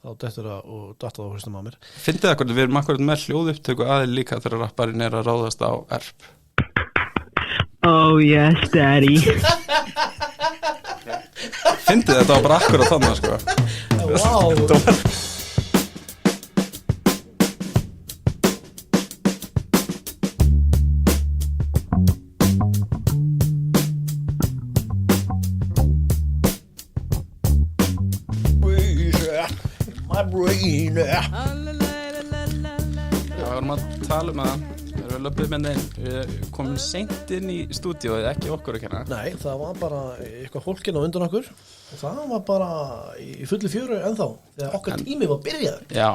þá dettur það og datt það á hausnum á mér. Fyndið það hvernig við erum akkurat með hljóðupptöku aðeins líka þegar rapparinn að ráðast á erp. Oh yes, daddy. Fyndið þetta var bara akkurat þannig, sko. Wow. My brain. Já, við varum að tala um það. Við erum löpuð með þeim. Við komum seint inn í stúdíóið, ekki okkur að kenna. Nei, það var bara eitthvað fólkin á undan okkur og það var bara í fullu fjöru ennþá þegar okkar tími var byrjaður. Já,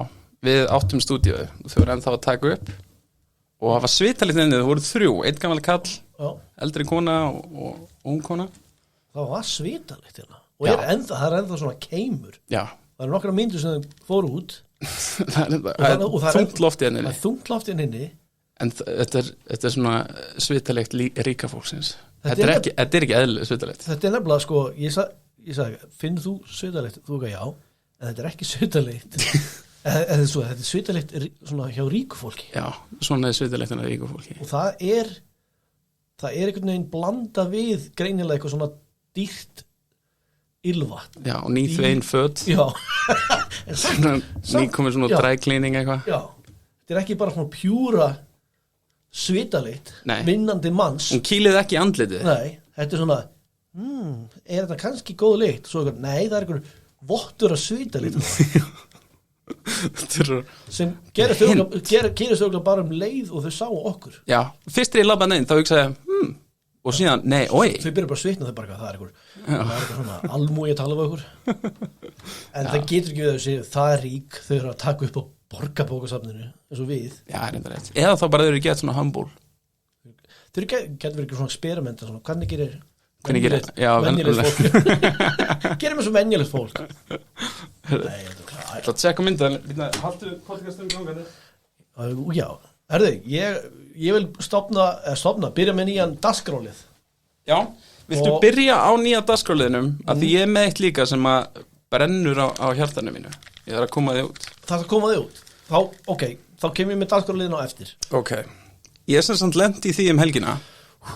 við áttum stúdíóið og þau voru ennþá að taka upp og það var svitalegt inni, það voru 3, einn gamall kall, eldri kona og ung kona. Það var svitalegt hérna og það er ennþá svona keimur. Já. Það eru nokkra mínútur sem þau fóru út. það er þungt loft í henni. Það er þungt loft í henni. En þetta er svona svitalegt ríka fólksins. Þetta er ekki eðlilega svitalegt. Þetta er nefnilega, sko, ég sagði, finnur þú svitalegt? Þú ekki, já, en þetta er ekki svitalegt. Þetta er svitalegt svona hjá ríku fólki. Já, svona er svitalegt en ríku fólki. Og það er einhvern veginn blanda við greinilega eitthvað svona dýrt ylvatn. Já, og nýþvein föt. Já. Nýkomið svona dry cleaning eitthvað. Já, þetta er ekki bara svona pjúra svitalegt, vinnandi manns. Hún kýlið ekki í andlitið. Nei, þetta er svona, er þetta kannski góð lykt? Svo eitthvað, nei, það er einhver vottur að svitalikt. sem gerist auðvitað bara leið og þau sáu okkur. Já, fyrst ég labbaði inn, þá hugsaði ég, og síðan, nei, oi. Þau byrja bara að svitna, það er eitthvað svona almúi að tala um okkur. En það getur ekki við að segja, það er rík, þau eru að taka upp á borgarbókasafninu, eins og við. Já, reynda rétt. Eða þá bara þau eru gett svona humble. Þau getur verið svona experimenta, svona, hvernig gerir venjulegt fólk. Gerum við svo venjulegt fólk. Nei, þetta er klart. Það er að tjekka myndan, haldu podcastum gangandi. Já, herðu, ég vil byrja með nýjan dagskrálið. Já, viltu byrja á nýja dagskráliðinum, að því ég er með eitt líka sem að brennur á hjartanu mínu. Ég þarf að koma þig út. Það er að koma þig út? Þá kem ég með dagskráliðin á eftir. Ok, ég er sem sagt lent í því helgina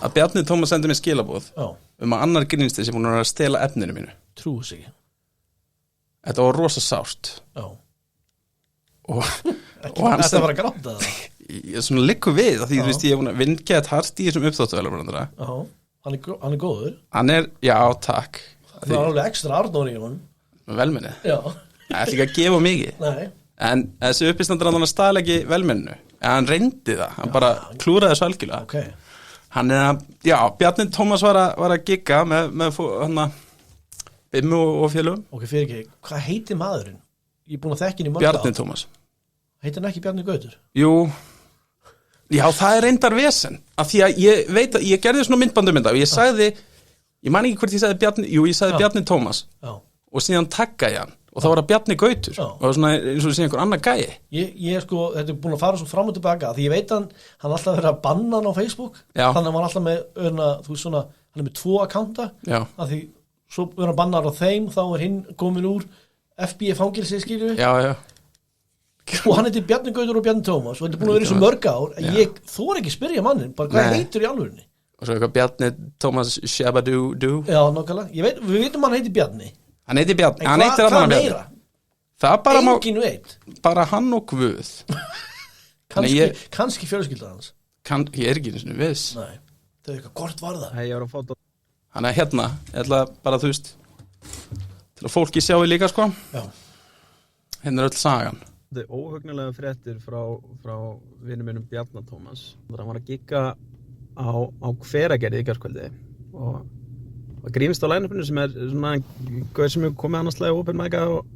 að Bjarni Tómas sendi mér skilaboð að annar grínisti sem hún var að stela efninu mínu. Trúi sig. Þetta var rosa sárt. Já. Og hann þetta var að gráta það. Ég svona liggur við að því þú veist ég er búin að vingja hart í þessum uppþáttuvelum. Já, hann er góður. Hann er, já, takk. Það var alveg ekstra Arnór í honum. Velmenni. Já. Það er ekki að gefa mikið. Nei. En þessi uppistandur hann stala ekki velmenninu. En hann reyndi það. Hann bara klúraði þessu algjörlega. Ok. Hann er að, já, Bjarni Tómas var að gigga með hann að Bimmu og félögum. Ok, fyrir ekki. Hvað heitir maðurinn? Ég er búin að þekka hann í mörg Bjarni Tómas. Heitir hann ekki Bjarni Gautur? Jú. Já, það er reyndar vesen. Af því að ég veit að ég gerði svona myndbandumynda og ég sagði, ég man ekki hvort ég sagði Bjarni, jú, ég sagði Bjarni Tómas. Já. Og síðan taggaði hann. Og þá var það Bjarni Gautur. Já. Og það var svona eins og sé einhver annar gæi. Ég sko, þetta er búin að fara svo fram og tilbaka því ég veit hann alltaf verið að banna hann á Facebook. Já. Þannig að hann var alltaf með, þú veist svona, hann er með 2 akkánta. Já. Af því svo verður hann bannar á þeim, þá er hinn komin úr FBI fangilsi, skilju. Já, já. Og hann heitir Bjarni Gautur og Bjarni Tómas og þetta er búin að vera í svo mörg ár að ég þori ekki spyrja mannin, bara hvað heitir í alvörinni. Og svo eitthvað Bjarni Tómas Shabadoo. Já, nákvæmlega. Við vitum hann heitir Bjarni. Hann heitir Bjarni, hann heitir annan Bjarni. Það er bara engin veit. Bara hann og Guð. Kannski fjölskyldan hans. Ég er ekki einu sinni viss. Nei, það er eitthvað, hvort var það? Nei, ég var að fóta. Hann er hérna, ég ætla bara þú veist til að fólki sjáu líka sko. Já. Hérna er öll sagan. Þetta er óhugnulega fréttir frá vinum mínum Bjarni Tómas. Það var að gigga á Hveragerði í gærkvöldi og grímist á line-upinu sem er svona gauð sem hefur komið annarslega open mic og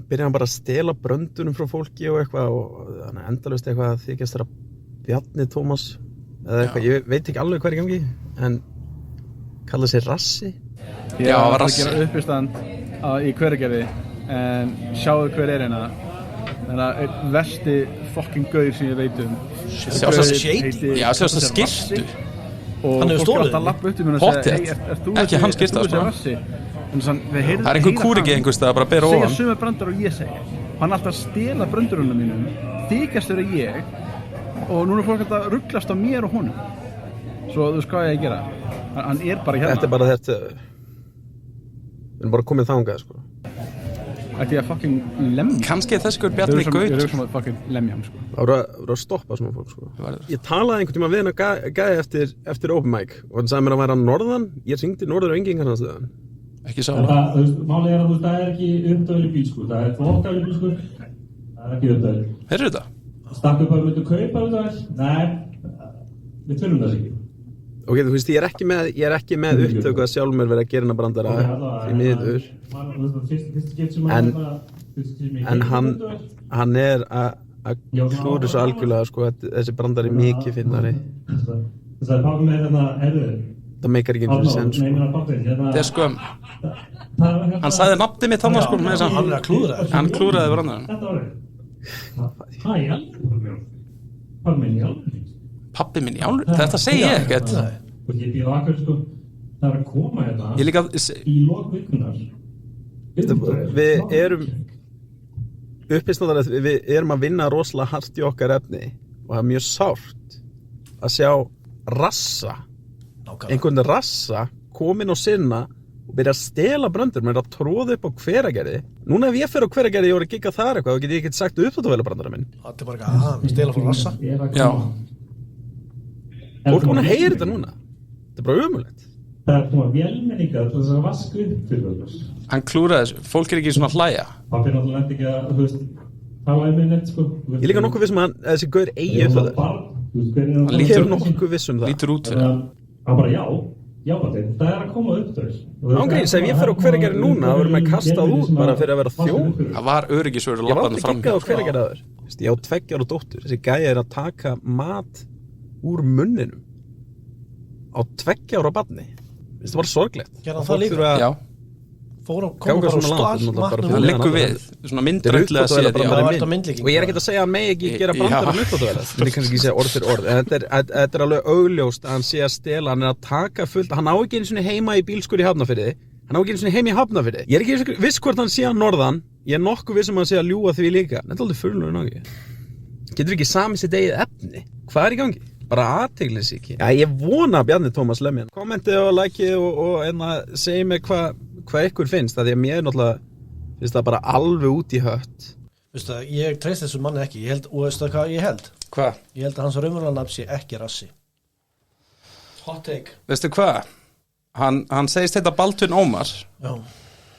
byrja hann bara að stela bröndunum frá fólki og eitthvað og þannig endalaust eitthvað þykjast þeirra Bjarni Tómas eða eitthvað, ég veit ekki alveg hvað er í gangi en kalla sig Rassi. Já, Rassi. Ég var að gera uppistand í Hveragerði en sjáðu hver er hérna. Þannig að einn versti fucking gauð sem ég veit um. Sjá þess að skirtu. Og hann hefur stólið Pottet, ekki hans skirta sko. Það er einhver kúriki einhvers það að bara bera ofan. Segja sumar brandar og ég segja hann alltaf stela bröndurunum mínum, þykjast vera ég og núna fólk alltaf rugglast á mér og honum. Svo þú veist hvað ég að gera. Hann bara hérna. Þetta bara þetta, við erum bara komið þangað, sko. Ætti ég að fucking lemja. Kannski þess ykkur Bjarni Gaut. Ég sem að fucking lemja hann, sko. Það voru að stoppa svona fólk, sko. Ég talaði einhvern tíma við hennar gæði eftir open mic og hann sagði mér að væra norðan. Ég hringdi norður og enginn kannast við hann. Ekki sá. Málið að það ekki uppdæðli bíl, sko. Það þvokkafli bíl, sko. Það ekki uppdæðli. Heyrðu þetta? Stakku bara myndu kaupa uppdæðli? Nei, við þurfum þess ekki. Ok, þú veist, ég er ekki með upptöku að sjálf mér verið að gera hennar brandara í miður. En hann er að klúra svo algjörlega, sko, þessi brandari mikið finnari. Það er pákum með hérna, það meikar ekki eins og sens, sko. Það er sko, hann sagði nafnið mitt hann, sko, með þess að hann klúraði brandarann. Pappi minn í álur, þetta segi ég ekkert. Og ég býð akkur, sko, það að koma hérna í lokvikunar. Við erum uppisnáðarlega, við erum að vinna rosalega hart í okkar efni og það er mjög sárt að sjá einhvern rassa komin og sinna og byrja að stela bröndur, maður er að tróða upp á Hveragerði. Núna ef ég fer á Hveragerði og er að gigga þar eitthvað, þá get ég ekki sagt uppþáttavéla brandara minn. Það er bara eitthvað, við stela frá rassa. Já. Fólk búin að heyra þetta núna. Þetta er bara ömurlegt. Það er svona vélmenningar til þess að vaska upp fyrir það. Hann klúraði þessu, fólk er ekki svona að hlæja. Pappi náttúrulega ekki að, þú veist, tala um neitt, sko. Ég líka nokkuð viss að þessi gaur eigi upp það. Hann lítur nokkuð viss það. Lítur út fyrir það. Hann bara já, það er að koma upp þess. Ángríns, ef ég fer á Hveragerði núna, þá verður maður kastað út bara fyrir að vera þjóð. Það var öryggisvörður labbarinn fram. Ég var aldrei giggað á Hveragerði áður. Ég á 2 ára dóttur. Þessi gæi er að taka mat úr munninum á 2 ára barni. Þetta var sorglegt. Gerðan það líka? Já. Koma bara og stál matnum. Það liggur við, svona myndrættilega séð. Og ég er ekkert að segja að hann megi ekki gera brandara uppþáttavélar. Ég vil kannski ekki segja orð fyrir orð. En þetta er alveg augljóst að hann sé að stela, hann er að taka fullt. Hann á ekki einu sinni heima í bílskur í Hafnarfirði. Hann á ekki einu sinni heima í Hafnarfirði. Ég er ekki viss hvort hann sé að norðan. Ég er nokkuð viss að hann sé að ljúga því líka. Þetta er aldrei furðulegur nági. Getur ekki samið sitt eigið efni? Hvað er í gangi? Bara athyglisíki. Já, ég vona Bjarni Tómas lemja. Kommentið og likeið og segið mér hvað ykkur finnst. Það því að mér náttúrulega finnst það bara alveg út í hött. Veistu það, ég treyst þessu manni ekki. Og veistu það hvað ég held? Hvað? Ég held að hans raunverulega nafn sé ekki rassi. Hot take. Veistu hvað? Hann segist þetta Baldvin Ómar. Já.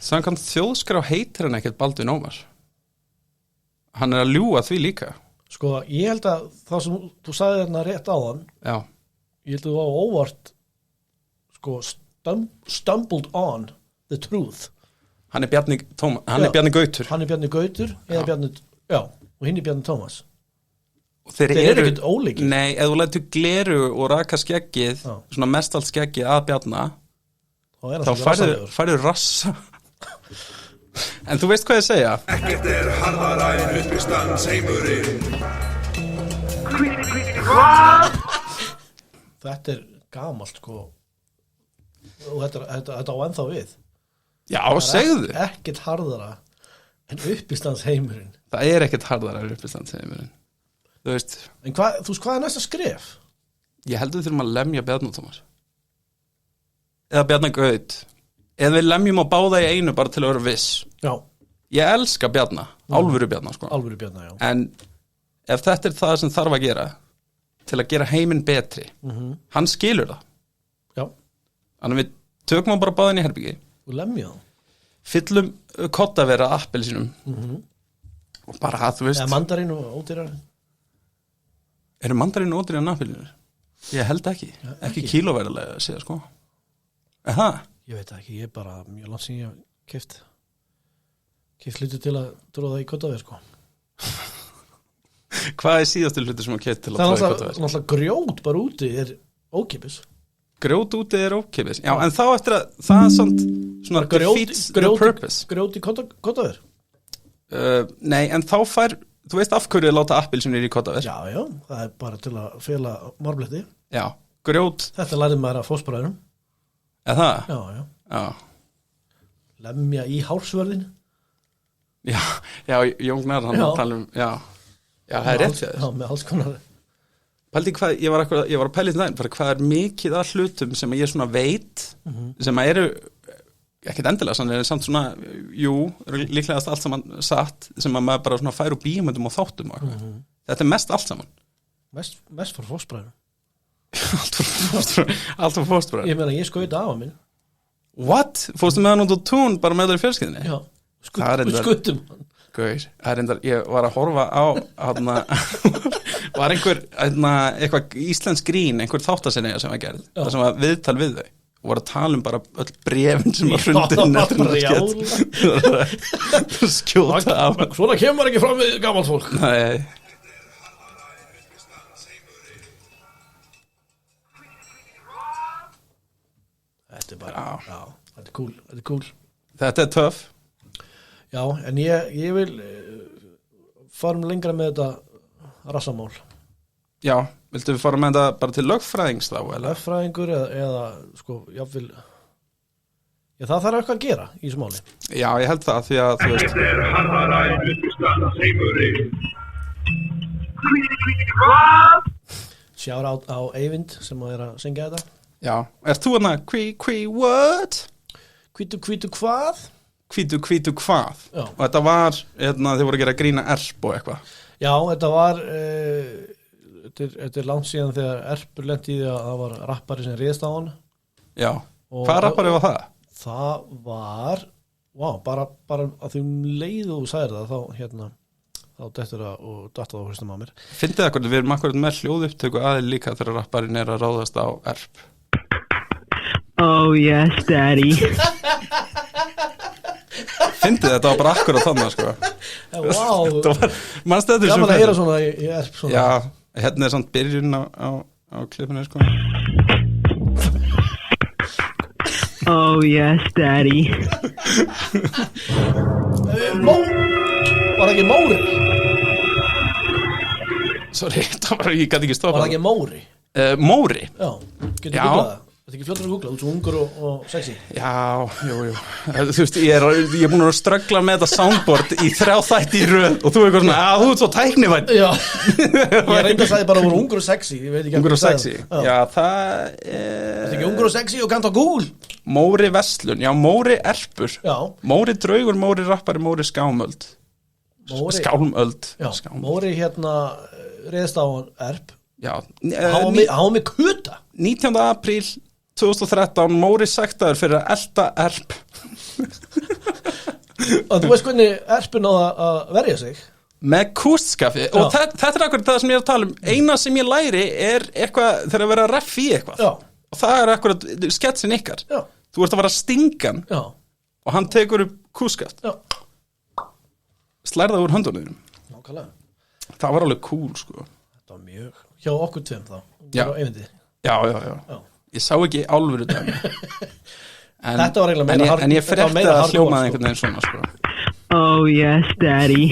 Samkvæmt þjóðskrá heitir hann ekkert Baldvin Ómar. Hann er að ljúga því líka. Sko, ég held að það sem þú sagði þarna rétt áðan, já. Ég held að þú á óvart sko, stumbled on the truth. Hann er Bjarni Gautur. Hann er Bjarni Gautur eða Bjarni, já, og hinn er Bjarni Tómas. Og þeir eru ekkert ólíkir. Nei, ef þú lætur gleru og raka skeggið, svona mestalt skeggið að Bjarna, þá færðu rassa. En þú veist hvað ég segja? Ekkert er harðara en uppistandsheimurinn. Þetta er gamalt, sko. Og þetta á ennþá við. Já, segðu. Ekkert harðara en uppistandsheimurinn. Það er ekkert harðara en uppistandsheimurinn. Þú veist. En hvað er næsta skref? Ég held við þurfum að lemja Bjarna Tómas. Eða Bjarna Gaut. Eða við lemjum á báða í einu bara til að vera viss. Já. Ég elska Bjarna, alvöru Bjarna, sko. Alvöru Bjarna, já. En ef þetta er það sem þarf að gera til að gera heiminn betri, hann skilur það. Já. Þannig við tökum hann bara báðin í herbyggi. Og lemja það. Fyllum kottavera appelsínum. Og bara, þú veist. Eða mandarín og ódýrar. Eru mandarín og ódýrar en appelsínur? Ég held ekki. Já, ekki kílóverðarlega að segja, sko. Eða? Ég veit ekki, ég er bara mjög langt sem ég hef keypt hluti til að tróða í kottavél, sko. Hvað er síðastu hluti sem að keypt til að tróða í kottavél? Það er náttúrulega grjót bara úti er ókeypis. Grjót úti er ókeypis? Já, en þá eftir að það er svona defeats the purpose. Grjót í kottavél? Nei, en þá þú veist af hverju að láta appelsínur í kottavél? Já, það er bara til að fela marbletti. Já, grjót. Þetta lærið maður að fósbræðunum. Eða það? Já. Lemja í hársvörðin. Já, Jón Gnarr, hann tala já, það er rétt já, með alls konar Pældi hvað, ég var að pæla í það bara hvað mikið af hlutum sem ég svona veit sem eru ekkert endilega sann, en samt svona líklegast allt saman satt sem að maður bara svona fær úr bíómyndum og þáttum og þetta mest allt saman mest fyrir fóstbræður allt fyrir fóstbræður ég meina, ég skauta af minn What? Fórstu með hann út á tún bara með það í fjölskyldinni? Já, skutum Gauir, ég var að horfa á var eitthvað íslensk grín, einhver þáttasinniga sem var gerð, það sem var viðtal við þau og var að tala bara öll brefin sem var hrundin skjóta af Svona kemur ekki fram við gamalt fólk Nei Þetta er bara, þetta er cool Þetta er töff Já, en ég vil fara lengra með þetta rassamál Já, viltu við fara með þetta bara til lögfræðings þá? Lögfræðingur eða sko, jáfnvel það þarf eitthvað að gera í þessu máli Já, ég held það því að þú veist Þetta er harðaræn uppistands heimurinn Sjára á Eyvind sem er að syngja þetta Já, þú what? Hvítu hvað? Hvítu hvað? Já. Og þetta var, þið voru að gera grína erp og eitthvað Já, þetta var þetta er langt síðan þegar erpur lenti í því að það var rappari sem réðst á hann Já, hvað rappari var það? Það var bara að því leiðu þú sagðir það þá dettur það og datta það á hlustum á mér Fyndið það hvort við erum akkurat með hljóðupptöku aðeins líka þegar rapparinn er að ráðast á erp Oh yes, daddy Fyndið þetta var bara akkurat þannig sko Wow Manstu þetta gaman að heyra svona í erp svona. Já, hérna er samt byrjun á klippinu sko Oh yes, daddy Var það ekki Móri? Sorry, ég gæti ekki stoppa Var það ekki Móri? Móri? Já, getur googlað það Þetta er ekki fljóttur að googla, þú ert svo ungur og sexy Já, jú Þú veist, ég er búin að ströggla með þetta soundboard í 3 þætti í röð og þú er eitthvað svona, þú ert svo tæknivænt Já, ég reynda að sagði bara að þú er ungur og sexy Ungur og sexy, já, það Þetta er ekki ungur og sexy og kant á Google Móri Verslun, já, Móri Erpur Já Móri Draugur, Móri Rappari, Móri Skámöld Skálmöld Já, Móri réðst á Erp Já Hann var með kuta 19. apríl 2013 Móri sektaður fyrir að elta erp og þú veist hvernig erpun á að verja sig með kústskafi og þetta er akkurat það sem ég er að tala um eina sem ég læri er eitthvað þegar að vera að reffi í eitthvað og það er akkurat sketsin ykkar þú ert að vera stingan og hann tekur upp kústskaft slærða úr höndunum það var alveg cool sko þetta var mjög hjá okkur tveim þá já ég sá ekki álfuru dæmi þetta var eiginlega meira en ég frétti að hljómaði einhvern veginn svona sko Oh yes, daddy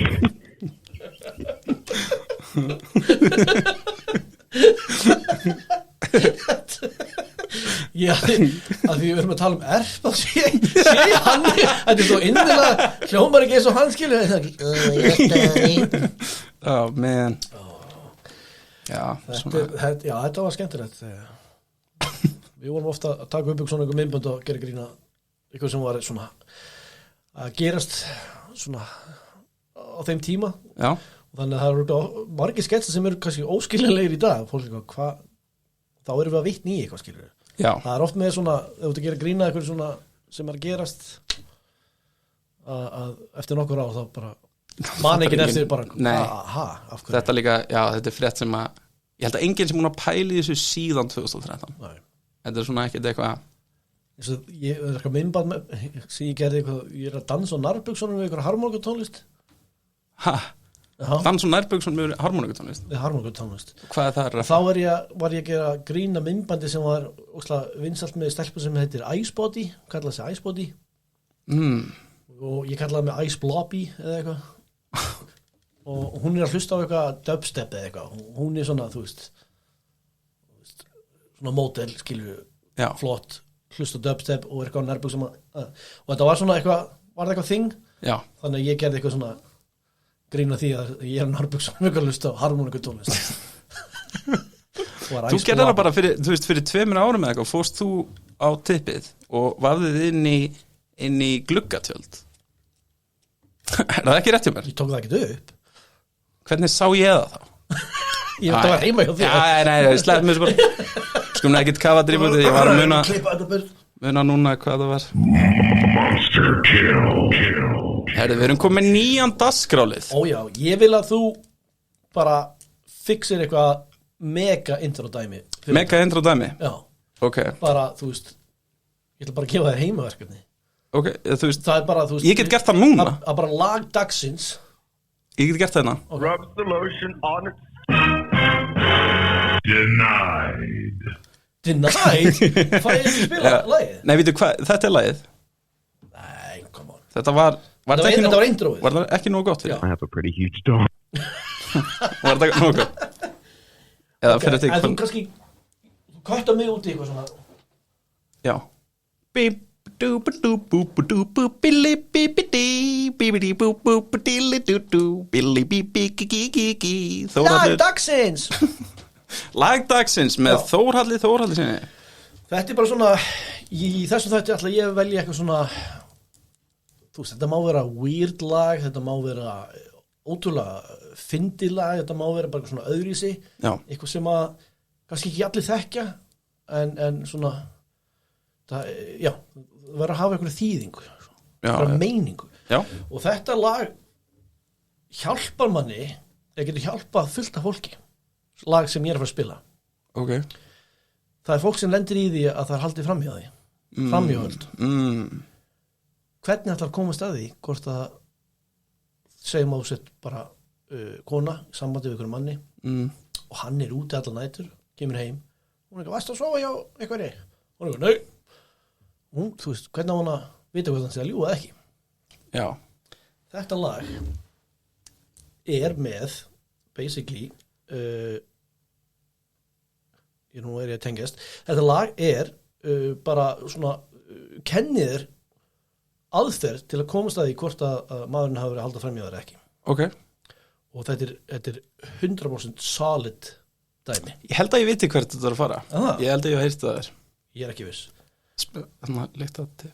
Já, að því við erum að tala um erp þá sé hann þetta er svo innilega hljómar ekki eins og hann skilur man þetta var skemmtilegt við vorum ofta að taka upp svona einhver myndbönd og gera grína eitthvað sem var svona að gerast svona á þeim tíma já. Og þannig að það eru margir sketsa sem eru kannski óskiljanlegir í dag fólk eitthvað, þá erum við að vitna í eitthvað skilur það er oft með svona, ef þú ert að gera grína eitthvað svona sem er að gerast að eftir nokkur þá bara man ekki eftir bara af hverju þetta líka, já þetta er frétt sem að ég held að enginn sem hún að pæli þessu síðan 2013 þetta er svona ekkert eitthvað ég er eitthvað myndband sem ég gerði eitthvað, ég er að dansa á narbuksunum við eitthvað harmoníkutónlist dans og nærbuksun með harmoníkutónlist hvað er það? Þá var ég að gera grína myndbandi sem var vinsalt með stelpu sem heitir Icebody kallaði sig Icebody og ég kallaði mig Ice Blobby eða eitthvað og hún er að hlusta á eitthvað dubstep eða eitthvað hún er svona, þú veist svona mótel, skilur flott, hlusta á dubstep og eitthvað nærbuk sem og þetta var svona eitthvað, var það eitthvað þing Já. Þannig að ég gerði eitthvað svona grína því að ég nærbuxum mjög að hlusta á harmoníkutónlist. Þú gerði það bara fyrir 2 árum eða eitthvað, fórst þú á tippið og vafðið inn í gluggatjöld. Er það ekki rétt hjá mér? Ég tók það ekki upp. Hvernig sá ég það þá? Ég það var heima hjá þér. Nei, slepp mér svo bara. Skum ekkert kafa drífandi, ég var að muna núna hvað það var. Herðu, við erum komið 9. dagskrálið. Ójá, ég vil að þú bara fixir eitthvað mega intro dæmi. Mega intro dæmi? Já. Ok. Bara, þú veist, ég ætla bara að gefa þér heimaverkefni. Ok, þú veist, það er bara, þú veist, ég get gert það núna. Að bara lag dagsins. Ég get gert það hérna. Okay. Rub the lotion on it. Denied. Denied? Hvað er þið spila lagið? Nei, veitu hvað, þetta er lagið. Nei, come on. Þetta var introið. Var það ekki nógu gott fyrir? I have a pretty huge dog. Var það nógu gott? Eða fyrir þig. En þú kannski, þú kvættar mig út í eitthvað svona. Já. Bíp. Billy Lag dagsins. Lag dagsins með Þórhalli sinni. Þetta er bara svona, í þessum þætti ætla ég að velja eitthvað svona, þú veist, þetta má vera weird lag, þetta má vera ótrúlega fyndið lag, þetta má vera bara svona öðruvísi, eitthvað sem að kannski ekki allir þekkja, en svona, það, já, verður að hafa einhverju þýðingu, einhverju meiningu. Já. Og þetta lag hjálpar manni, það getur hjálpað fullt af fólki, lag sem ég er að fara að spila. Ok. Það er fólk sem lendir í því að það er haldið framhjá því, framhjóðöld. Hvernig ætlar að komast að því, hvort að segjum á sett bara kona, sambandi við einhverjum manni, og hann er úti allar nætur, kemur heim, hún er ekki, varst að sofa hjá einhverju? Hún er ekki, nei. Þú veist, hvernig á hún að vita hvað hann sé að ljúga ekki? Já. Þetta lag er með, basically, nú er ég að tengjast, þetta lag er bara svona, kennir aðferð til að komast að því hvort að maðurinn hafi verið að halda framhjá þér ekki. Ok. Og þetta er 100% solid dæmi. Ég held að ég viti hvert þetta er að fara. Ég held að ég hef heyrt það þér. Ég er ekki viss. Þannig að leikta til.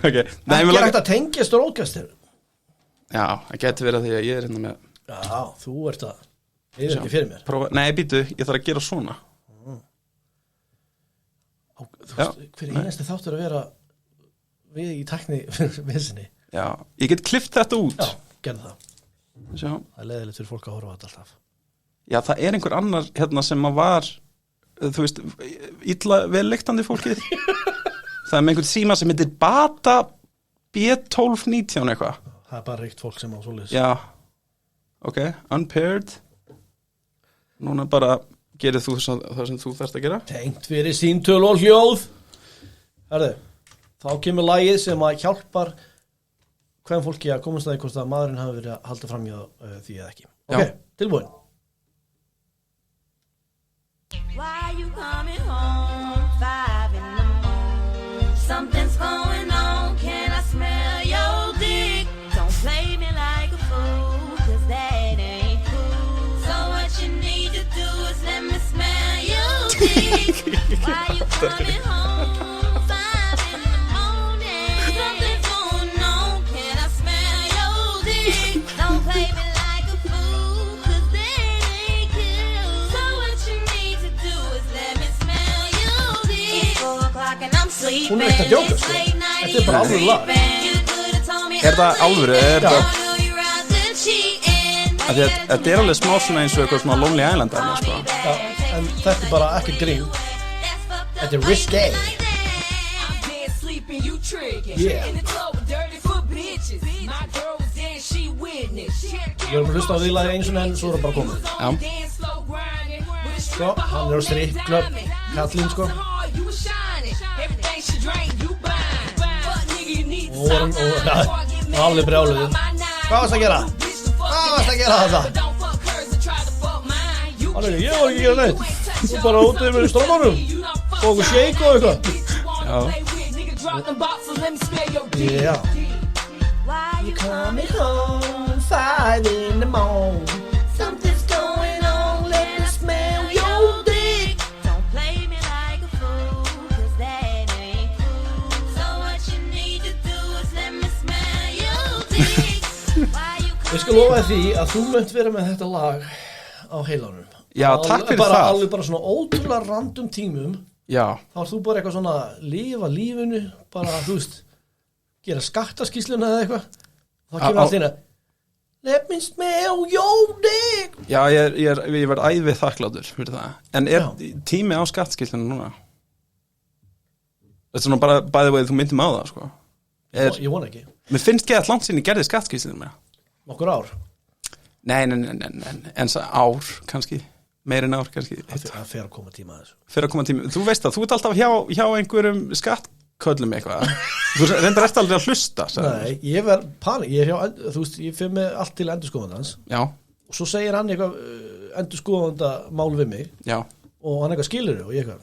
Ok. Það er hægt að tengja strókastir. Já, það getur verið því að ég er hérna með. Já, þú ert að, ég er ekki fyrir mér. Nei, býtu, ég þarf að gera svona. Þú veist, hver einasti þáttur að vera við í tækni vissinni. Já, ég get klift þetta út. Já, gerðu það. Sjá. Það er leiðilegt fyrir fólk að horfa á þetta alltaf. Já, það er einhver annar hérna sem að var, þú veist, illa vel leiktandi fólkið. Það er með einhvern síma sem heitir Bata B1219 eitthvað. Það er bara ríkt fólk sem á svoleiðis. Já, ok, unpaired. Núna bara gerir þú það sem þú þarft að gera. Tengt fyrir síntöl og hljóð. Herðu, þá kemur lagið sem að hjálpar hvern fólki að komast að því hvort að maðurinn hafi verið að halda framhjá því eða ekki. Ok, tilbúin. Why you coming home 5 in the morning? Something's going on, can I smell your dick? Don't play me like a fool, cause that ain't cool. So what you need to do is let me smell your dick. Why you coming home 5 in the morning? Something's going on, can I smell your dick? Don't play me like a fool, cause that ain't cool. So what you need to do is let me smell your dick. It's 4 o'clock and I'm sleeping. Hún er ekkert að djóka, sko. Þetta er bara alvöru lag. Er það alvöru? Þetta er alveg smá svona eins og eitthvað svona Lonely Island sko. Já, en þetta er bara ekki grín. Þetta er risque. Yeah. Við erum að hlusta á því lagi eins og enn, svo er það bara komið. Já. Sko, hann er á strippklubb, kallinn sko. Og alveg brjáluðu. Hvað varst að gera? Hvað varst að gera þetta? Hann er ekki, ég var ekki að gera neitt. Þú bara útið með í strómanum. Og okkur shake og eitthvað. Já Why you coming home 5 in the morning? Something's going on, let me smell your dick. Don't play me like a fool, 'cause that ain't cool. So what you need to do is let me smell your dick. Why you Ég skal lofa því að þú munt vera með þetta lag á heilanum. Já, takk fyrir það. Alveg bara svona ótrúlega random tímum. Já. Þá er þú bara eitthvað svona lifa lífinu, bara þú veist, gera skattaskýrsluna eða eitthvað. Þá kemur allt hérna let me smell your dick. Já, ég verð æði þakklátur fyrir það. En tími á skattskýrsluna núna? Þetta er svona bara bæði veið þú myndið á það, sko. Ég vona ekki. Mér finnst ekki að langt sinni gerði skattskýrsluna með. Nokkur ár? Nei, en ár kannski. Meir en ár kannski. Það fer að koma tíma að þessu. Fer að koma tíma. Þú veist að þú ert alltaf hjá einhverjum köllum eitthvað. Þú reyndar eftir aldrei að hlusta. Nei, ég verð panik. Ég er hjá, þú veist, ég fyrir með allt til endurskoðandans. Já. Og svo segir hann eitthvað endurskoðanda mál við mig. Já. Og hann eitthvað skilur og ég eitthvað.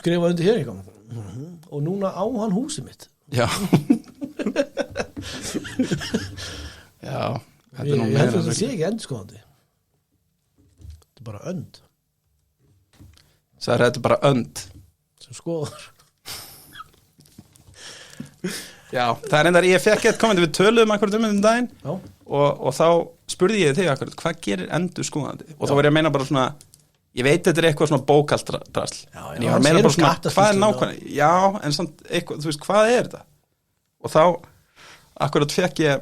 Skrifa undir hér eitthvað. Og núna á hann húsið mitt. Já. Já. Ég held að það sé ekki endurskoðandi. Þetta er bara önd. Það er þetta bara önd. Sem skoðar. Já, það er endar, ég fekk eitt komandi, við töluðum akkurat daginn. Já. Og þá spurði ég þig akkurat, hvað gerir endurskoðandi? Og þá var ég að meina bara svona, ég veit þetta er eitthvað svona bókalddrasl. En ég var að meina bara svona, hvað er nákvæmlega? Já, en samt eitthvað, þú veist, hvað er þetta? Og þá akkurat fekk ég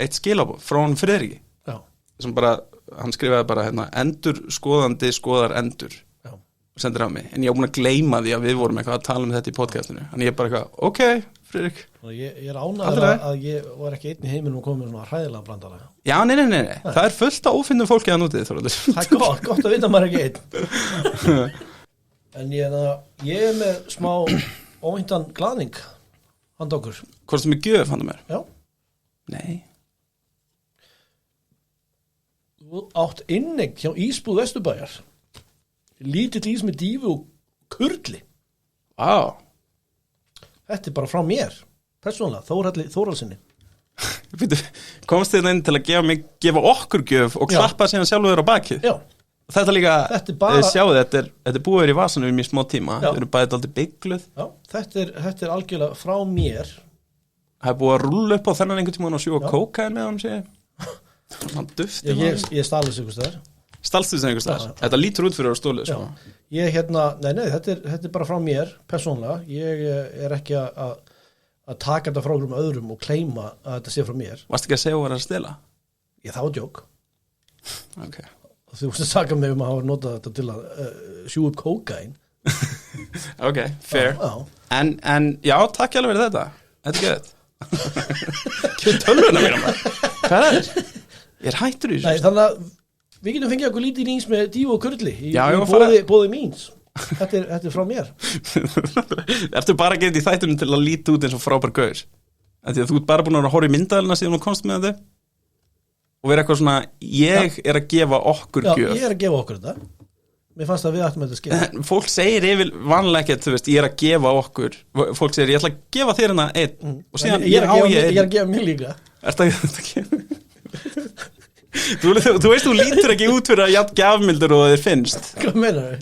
eitt skilabóð frá hann Friðriki. Já. Sem bara, hann skrifaði bara hérna, endurskoðandi skoðar endur. Já. Og sendir á mig. En ég var búin að gleyma því að við vorum eitthvað að tala um þetta í podcastinu. En ég bara eitthvað, ok, Friðrik. Ég er ánægður að ég var ekki einn í heiminum og komið með svona hræðilega brandara. Já, nei. Það er fullt af ófinnum fólki að nútið, Þorvaldur. Það er gott að vita maður ekki einn. En ég er með smá óvæntan glaðning handa okkur. Hvort sem er gjöf handa mér? Já. Nei. Þú átt inneign hjá Ísbúð Vesturbæjar. Lítill ís með dífu og kurli. Vá. Þetta er bara frá mér. Persónulega, Þórhalsinni. Komst þið inn til að gefa okkur gjöf og klappa síðan sjálfur á bakið? Já. Þetta líka, bara... sjáu þetta er búið í vasanum í smá tíma. Þau eru bæðið aldrei byggluð. Já, þetta er algjörlega frá mér. Það er búið að rúlla upp á þennan einhvern tíma og sjúga kókain með hann, sé. Hann dufti. Ég stalist einhvers staðar. Stalst þess einhvers staðar? Þetta lítur út fyrir að stólu, sko. Ég þetta er bara frá mér, persónulega. Ég er ekki að taka þetta frá öðrum og kleima að þetta sé frá mér. Varst ekki að segja að vera að stela? Ég þá djók. Ok. Þú veist að saka mig að hafa notað þetta til að sjú upp kókain. Ok, fair. En já, takk alveg fyrir þetta. Þetta er gett. Kjöð tölvuna mér maður. Hvað er þetta? Ég er hættur í þessu. Nei, þannig að við getum fengið okkur lítið nýns með dífu og kurli í bóði míns. Þetta er frá mér. Ertu bara getið í þættunum til að líta út eins og frábær gaur? Því að þú ert bara búin að horfa í myndaðalina síðan þú komst með þetta og vera eitthvað svona, ég er að gefa okkur gjöf. Já, ég er að gefa okkur þetta. Mér fannst að við ættum þetta að skilja. Fólk segir yfir vanlega ekki, þú veist, ég er að gefa okkur. Fólk segir, ég ætla að gefa þér hérna einn og síðan ég er að gefa mér líka. Ertu að gefa? Þú veist, þú lítur ekki út fyrir að jafn gjafmildur og þér finnst. Hvað meinar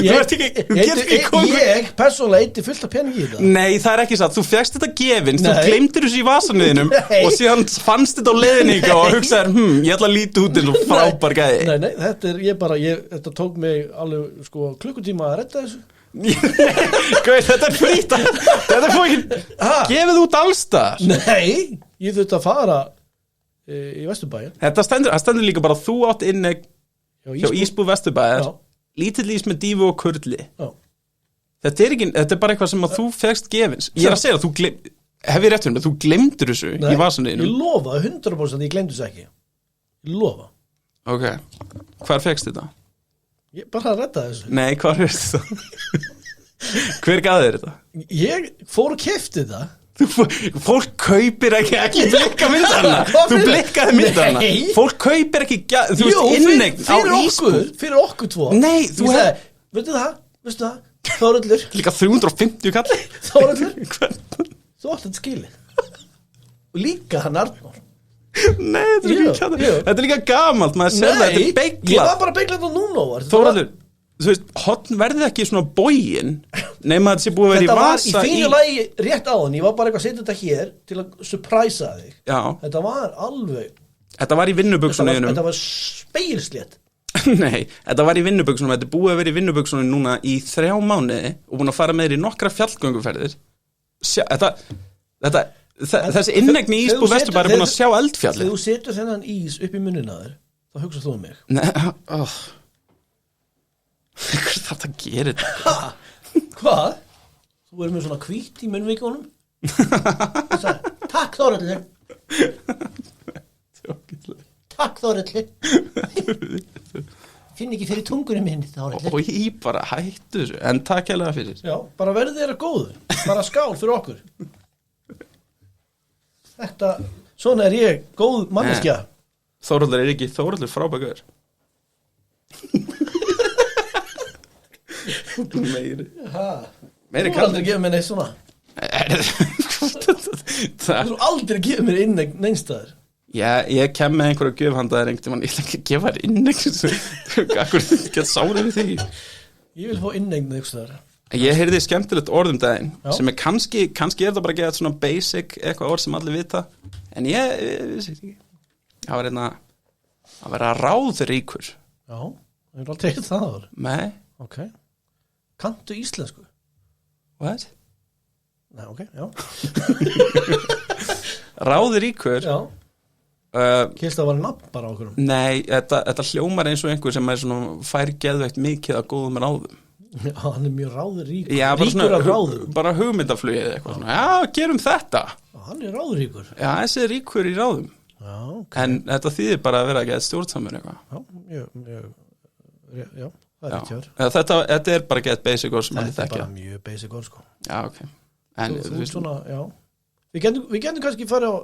ég persónulega eitti fullt af peningi í þetta. Nei, það er ekki satt, þú fegst þetta gefins, þú gleymdir þessu í vasanuðinum og síðan fannst þetta á leiðninga og hugsaðir, ég ætla að líta út til og frábær gæði. Nei, þetta tók mig alveg klukkutíma að redda þessu. Þetta er frýtt, þetta er fókin gefið út allstar. Nei, ég þurfti að fara í Vesturbæjar. Það stendur líka bara þú átt inni hjá Ísbúð Vesturbæjar, lítill ís með dífu og kurli. Þetta er bara eitthvað sem að þú fegst gefins. Ég er að segja að hef ég rétt fyrir mig, þú glemdur þessu í vasaninu. Ég lofa 100% að ég glemdi þessu ekki. Ég lofa. Ok, hvar fegst þetta? Ég bara að redda þessu. Nei, hvar fegst þetta? Hver gaf þér þetta? Ég fór og keypti þetta. Fólk kaupir ekki blikka myndana. Þú blikkaði myndana. Fólk kaupir ekki fyrir okkur tvo. Nei, þú veistu það Þórhallur Líka 350 kall Þórhallur Þú átt þetta skili Og líka hann Arnór Nei, þetta er ekki kjátt Þetta er líka gamalt, maður sér það, þetta er beiglað Ég var bara beiglað á núna Þórhallur, þú veist, hotn verði ekki svona bógin nema þetta sé búið að vera í vasa Þetta var í fínu lagi rétt á hann Ég var bara eitthvað að setja þetta hér til að surpræsa þig Já Þetta var alveg Þetta var í vinnubuksunum Þetta var speilslétt Nei, þetta var í vinnubuksunum Þetta er búið að vera í vinnubuksunum núna í 3 mánuði og búin að fara með þér í nokkra fjallgönguferðir Þessi innegni í ísbúð Vesturbæ er búin að sjá eldfjallið Þegar þú setur þennan ís upp í munnina þér þá hugsað þú mig Nei, Hvað þetta gerir þetta? Hvað? Þú erum með svona hvítt í munnvíkunum Takk Þórhallur Takk Þórhallur Finn ekki fyrir tungunum minni Þórhallur Og ég bara hættu þessu En takk hérlega fyrir Já, bara verði þeirra góður Bara skál fyrir okkur Þetta, svona er ég góð manneskja Þórhallur er ekki Þórhallur frábækur Meiri Þú aldrei gefið mér neitt svona Þú aldrei gefið mér innegn neinstæður Já, ég kem með einhverju gjöfhandaðir einhvern veginn, ég ætla ekki að gefa þér innegn Akkur get sárið við þig Ég vil fá innegn neinstæður Ég heyrði skemmtilegt orðum daginn sem er kannski er það bara að geta svona basic eitthvað orð sem allir vita en ég vissi ekki það var að vera ráðríkur Já, ég er aldrei heilt það Nei Ok Kanntu íslensku? What? Nei, ok, já Ráðríkur Já Kynst það var nafn bara á okkur Nei, þetta hljómar eins og einhver sem er svona fær geðveikt mikið að góðum ráðum Já, hann er mjög ráðríkur Já, bara Ríkur af ráðum bara hugmyndaflugið eitthvað svona Já, gerum þetta Hann er ráðríkur Já, þessi er ríkur í ráðum Já, ok En þetta þýðir bara að vera að geta stjórnsamur eitthvað Já, það er ekki verið Þetta er bara get basic orð sem allir þekkja Þetta er bara mjög basic orð, sko Já, ok Þú svona, já Við getum kannski farið á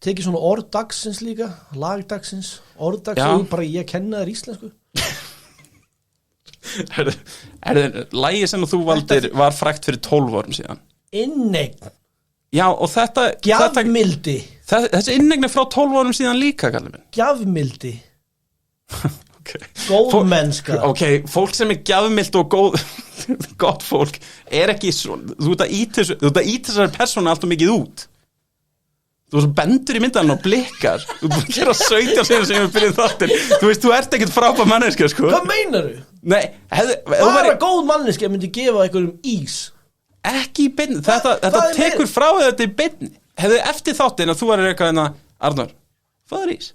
tekið svona orð dagsins líka lagdagsins, orð dagsins bara ég kenna þér íslensku Lagið sem þú valdir var frægt fyrir 12 árum síðan Innegn Já, og þetta Gjafmildi Þessi innegn er frá 12 árum síðan líka, kallið minn Gjafmildi okay. Góðmennska Ok, fólk sem er gjafmild og gott fólk er ekki svona Þú ert að íta þessari persónu allt og mikið út Þú svo bendur í myndan og blikkar Þú búin að gera 17 sinni sem við byrjum þáttir Þú veist, þú ert ekkert frábær manneskja, sko Hvað meinarðu? Nei, bara góð manneskja myndi gefa einhverjum ís Ekki í beinni, þetta tekur frá þetta í beinni Hefðu eftir þáttin að þú varir eitthvað en að Arnór, fáður ís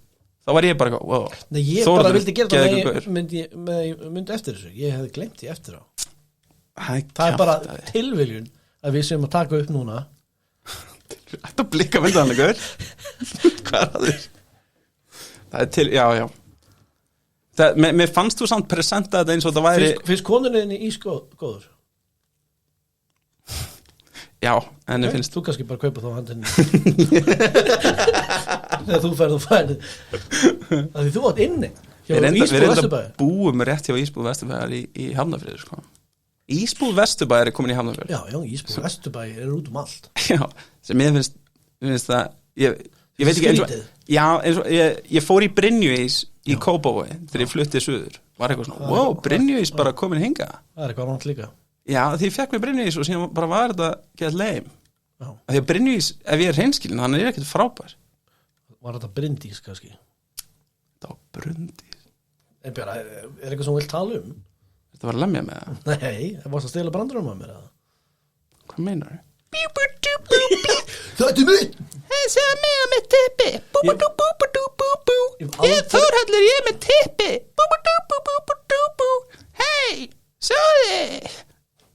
Þá var ég bara eitthvað, wow Nei, ég bara vildi gera það myndi eftir þessu Ég hefði glemt því eftir á Það er bara tilviljun að við séum að taka upp núna Þetta blikka myndanlegur Hvað er það? Það er til, já Mér fannst þú samt presenta þetta eins og það væri Finnst konunniðinni ís góður? Já, henni finnst Þú kannski bara kaupa þá handinni Þegar þú færð Því þú átt inni Við reynda búum rétt hjá Ísbúð Vesturbæjar í Hafnarfirði sko. Ísbúð Vesturbæjar er komin í Hafnarfirði Já, Ísbúð Vesturbæjar er út allt Já, sem ég finnst það ég veit ekki eins og Já, eins og ég fór í Brynjuís í Kópavogi þegar ég fluttið suður Var eitthvað svona, wow, Brynjuís bara komin hinga Það er eitthvað ránt líka Já, því ég fekk mér Brynjuís og síðan bara var þetta gett leim Því að Brynjuís, ef ég er hreinskilin, hann er ekkert frábær Var þetta Bryndís kannski? Þetta var Bryndís Er eitthvað sem þú vilt tala um? Þetta var að lemja með það Nei, það varst að stela brandurum að mér Hvað meinar þau? Það er mitt Þessi er mig með tippi Ég Þórhallur, ég er með tippi Hei, sjáðu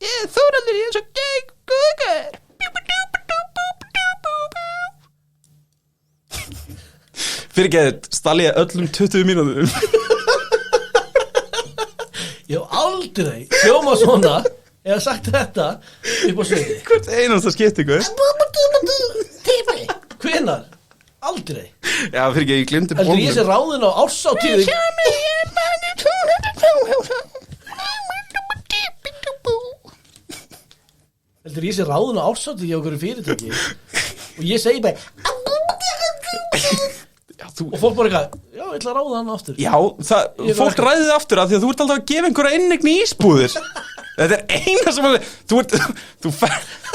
Ég Þórhallur, ég er svo gugur Fyrir geðið stali ég öllum 20 mínútur Ég hef aldrei hljóma svona Ég hef sagt þetta upp á sviði Hvert einast að skipta ykkur Hvenær? Aldrei Já, fyrir ekki, ég glimti Heldur ég sé ráðin á ársáttíð heldur ég sé ráðun á árshátíð hjá okkur fyrirtæki og ég segi bara og fólk bara eitthvað, já, ég ætla að ráða hann aftur. Já, fólk ræði það aftur af því að þú ert alltaf að gefa einhverja innegni í ísbúðir. Þetta eina sem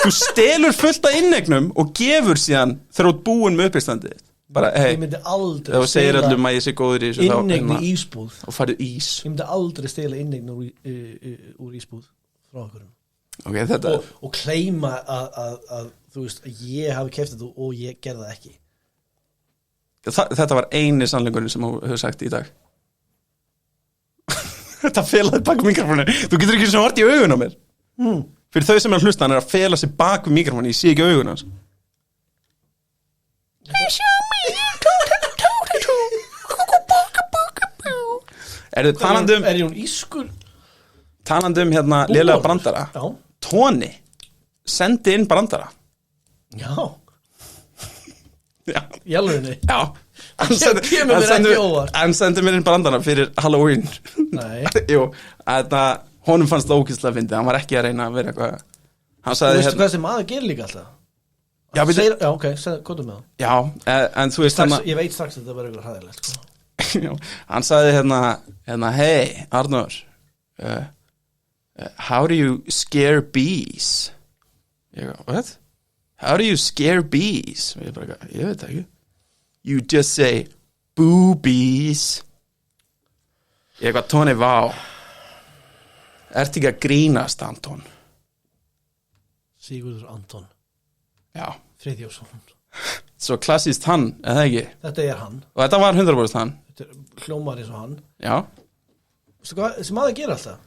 þú stelur fullt af innegnum og gefur síðan þegar þú ert búin með uppistandið. Bara, hei, ég myndi aldrei ef þú segir öllum að ég sé góður í þessu innegni í ísbúð og farið ís. Ég myndi aldrei stela innegni úr ísbúð frá okkur. Okay, þetta... og kleima að þú veist, að ég hafi keypt þetta og ég gerði það ekki. Þetta var eini sannleikurinn sem þú hefur sagt í dag. Þetta felaði bak mikrofónu. Þú getur ekki svona hort í augun á mér. Fyrir þau sem er að hlusta, hann er að fela sig bak mikrofónu, ég sé ekki augun hans. Talandum er hún ískur? Talandum hérna lélega brandara. Já. Tóni sendi inn brandara. Já. Í alvörinni? Já. Hann sendi mér inn brandara fyrir Halloween. Nei. Jú, honum fannst það ókýrslega fyndið. Hann var ekki að reyna að vera eitthvað. Hann sagði þú veistu hvað sem maður gerir líka alltaf? Já, ok, hvað með það? Já, en þú veist ég veit strax að þetta var eitthvað hræðilegt sko. Hann sagði hérna hey, Arnór how do you scare bees? Ég go, what? How do you scare bees? Ég veit ekki. You just say boobies. Ég go, Tóni, vá. Ertu ekki að grínast, Anton? Sigurður Anton. Já. Friðjófsson. Svo klassist hann, eða ekki? Þetta er hann. Og þetta var 100% hann. Þetta hljómar eins og hann. Já. Veistu hvað, sem maður gerir alltaf?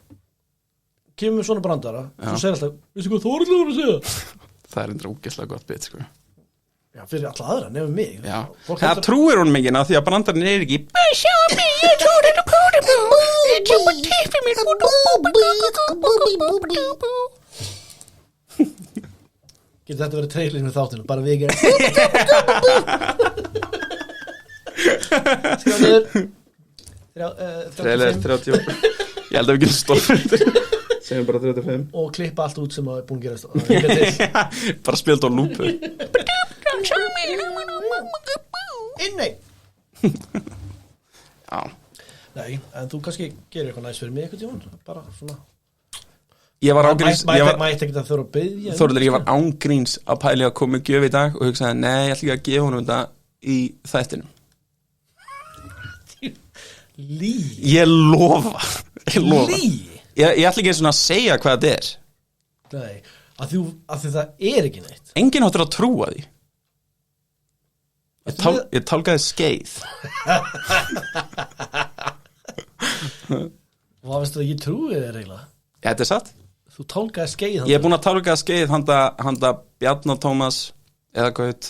Kemur svona brandara, þú segir alltaf, veistu hvað Þórhallur var að segja? Það er ógeðslega gott bit, sko. Já, fyrir alla aðra, nefnum mig. Já. Það trúir hún mikið á því að brandarinn er ekki sjá mig, ég trúir þetta kórum ég trúir tippi mér Getur þetta verið trailer með þáttinu, bara við ekki Skjáður Trailer 30 Ég held að við getum stofnir Segjum bara 35 Og klippa allt út sem að er búin að gerast Bara spilt á lúpu Inni Já Nei, en þú kannski gerir eitthvað næst fyrir mig eitthvað tíma bara svona Ég var ángríns Mætti ekki það þurfa að biðja Þórður, ég var ángríns að pæli að koma gjöf í dag og hugsaði, nei, ég ætla ekki að gefa honum þetta í þættinum Lí Ég lofa Lí Ég ætla ekki svona að segja hvað þetta er Nei, af því það er ekki neitt Enginn áttur að trúa því Ég tálkaði skeið Og það veistu að ég trúi þér eiginlega Þetta er satt Þú tálkaði skeið Ég er búin að tálkaði skeið handa Bjarnar Tómas eða Gaut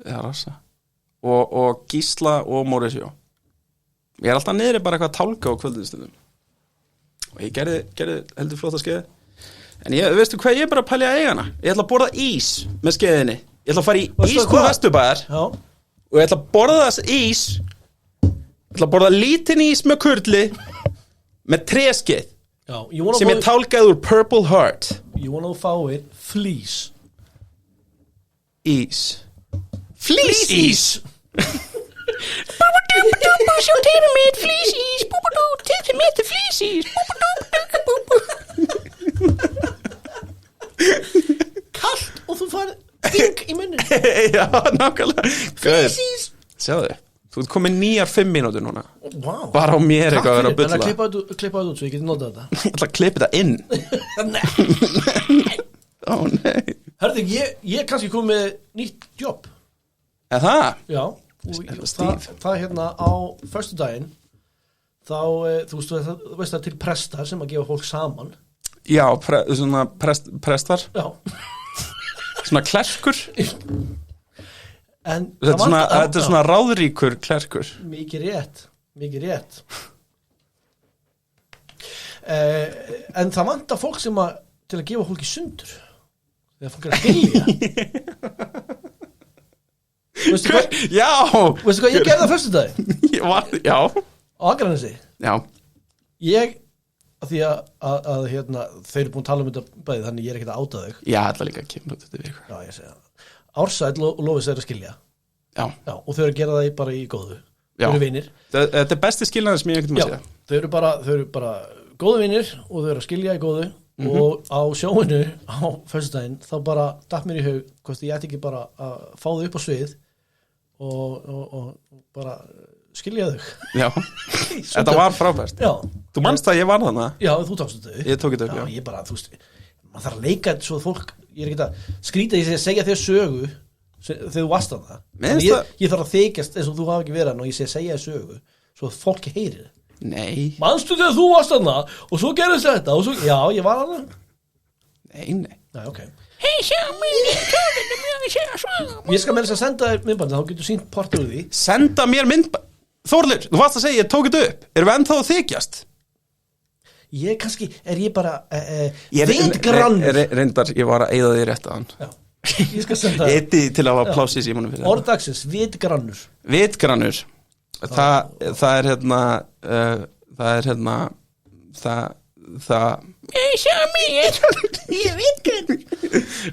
eða Rassa og Gísla og Mauricio Ég er alltaf niðri bara eitthvað að tálka á kvöldinstundum og ég gerði heldur flott að skeið en veistu hvað, ég er bara að pælja að eiga hana Ég ætla að borða ís með skeiðinni Ég ætla að fara í ísbúð Vesturbæjar og ég ætla að borða þess ís Ég ætla að borða lítinn ís með kurli með treskeið sem ég tálkaði úr Purple Heart You wanna fáið flís Ís Flís Sjá tegum með flísís tegum með flísís Kallt og þú farið ding í munnin Já, nákvæmlega Flísís Sjáðu, þú ert komið nýjar 5 mínútur núna wow. Bara á mér eitthvað að vera að bulla En að klippa þetta út svo ég geti notað þetta Ég ætla að klippa þetta inn Nei Ó nei Hörðu, ég kannski kom með nýtt jobb Er það? Já Það hérna á föstudaginn þá, þú veist það til prestar sem að gefa fólk saman Já, svona prestar Já Svona klerkur En Þetta er svona ráðríkur klerkur Mikið rétt En það vantar fólk sem að til að gefa fólki sundur þegar fólk er að skilja Veistu hvað? Já Veistu hvað ég gerði á föstudaginn? Já Á Akranesi Já að því að hérna, þeir eru búin að tala um þetta bæði, þannig ég er ekkert að áta þau. Já, alltaf líka kemur út þetta viku. Já, ég segja það. Ársæll og Lofis að skilja. Já. Já, og þau eru að gera það bara í góðu. Þau eru vinir. Þetta besti skilnaður sem ég ekkert maður segja. Þau eru bara góðu vinir og þau eru að skilja í góðu og á sjóinu á föstudaginn þá bara datt mér í hug hvort ég ætti ekki bara að fá þau upp á svið og bara skilja þau. Já, þetta var frábært. Já. Þú manst að ég var þarna? Já, þú tókst þau. Ég tók þetta upp, já. Ég bara, þú veist, maður þarf að leika þetta svo fólk, ég er ekki að skrýta ég segja þér sögu þegar þú varst þarna. Ég þarf að þykjast eins og þú hafi ekki verið hann og ég segja þér sögu svo að fólki heyrir. Nei. Manstu þegar þú varst þarna og svo gerðist þetta og svo, já, ég var þarna. Nei. Nei, ok. Hei, sjá mig, ég skal með þess að senda þér myndband þá getur sínt partur úr því. Senda mér myndband? Þórður, þú varst að segja, ég tók þetta upp. Erum við ennþá að þykjast? Ég kannski, er ég bara vitgrannur. Reyndar, ég var að eyða því rétt að hann. Já, ég skal senda það. Eitt til að hafa pláss í símanum fyrir það. Orðdagsins, vitgrannur. Vitgrannur. Það er hérna, Hei, sjá mig, ég er vitgrannur.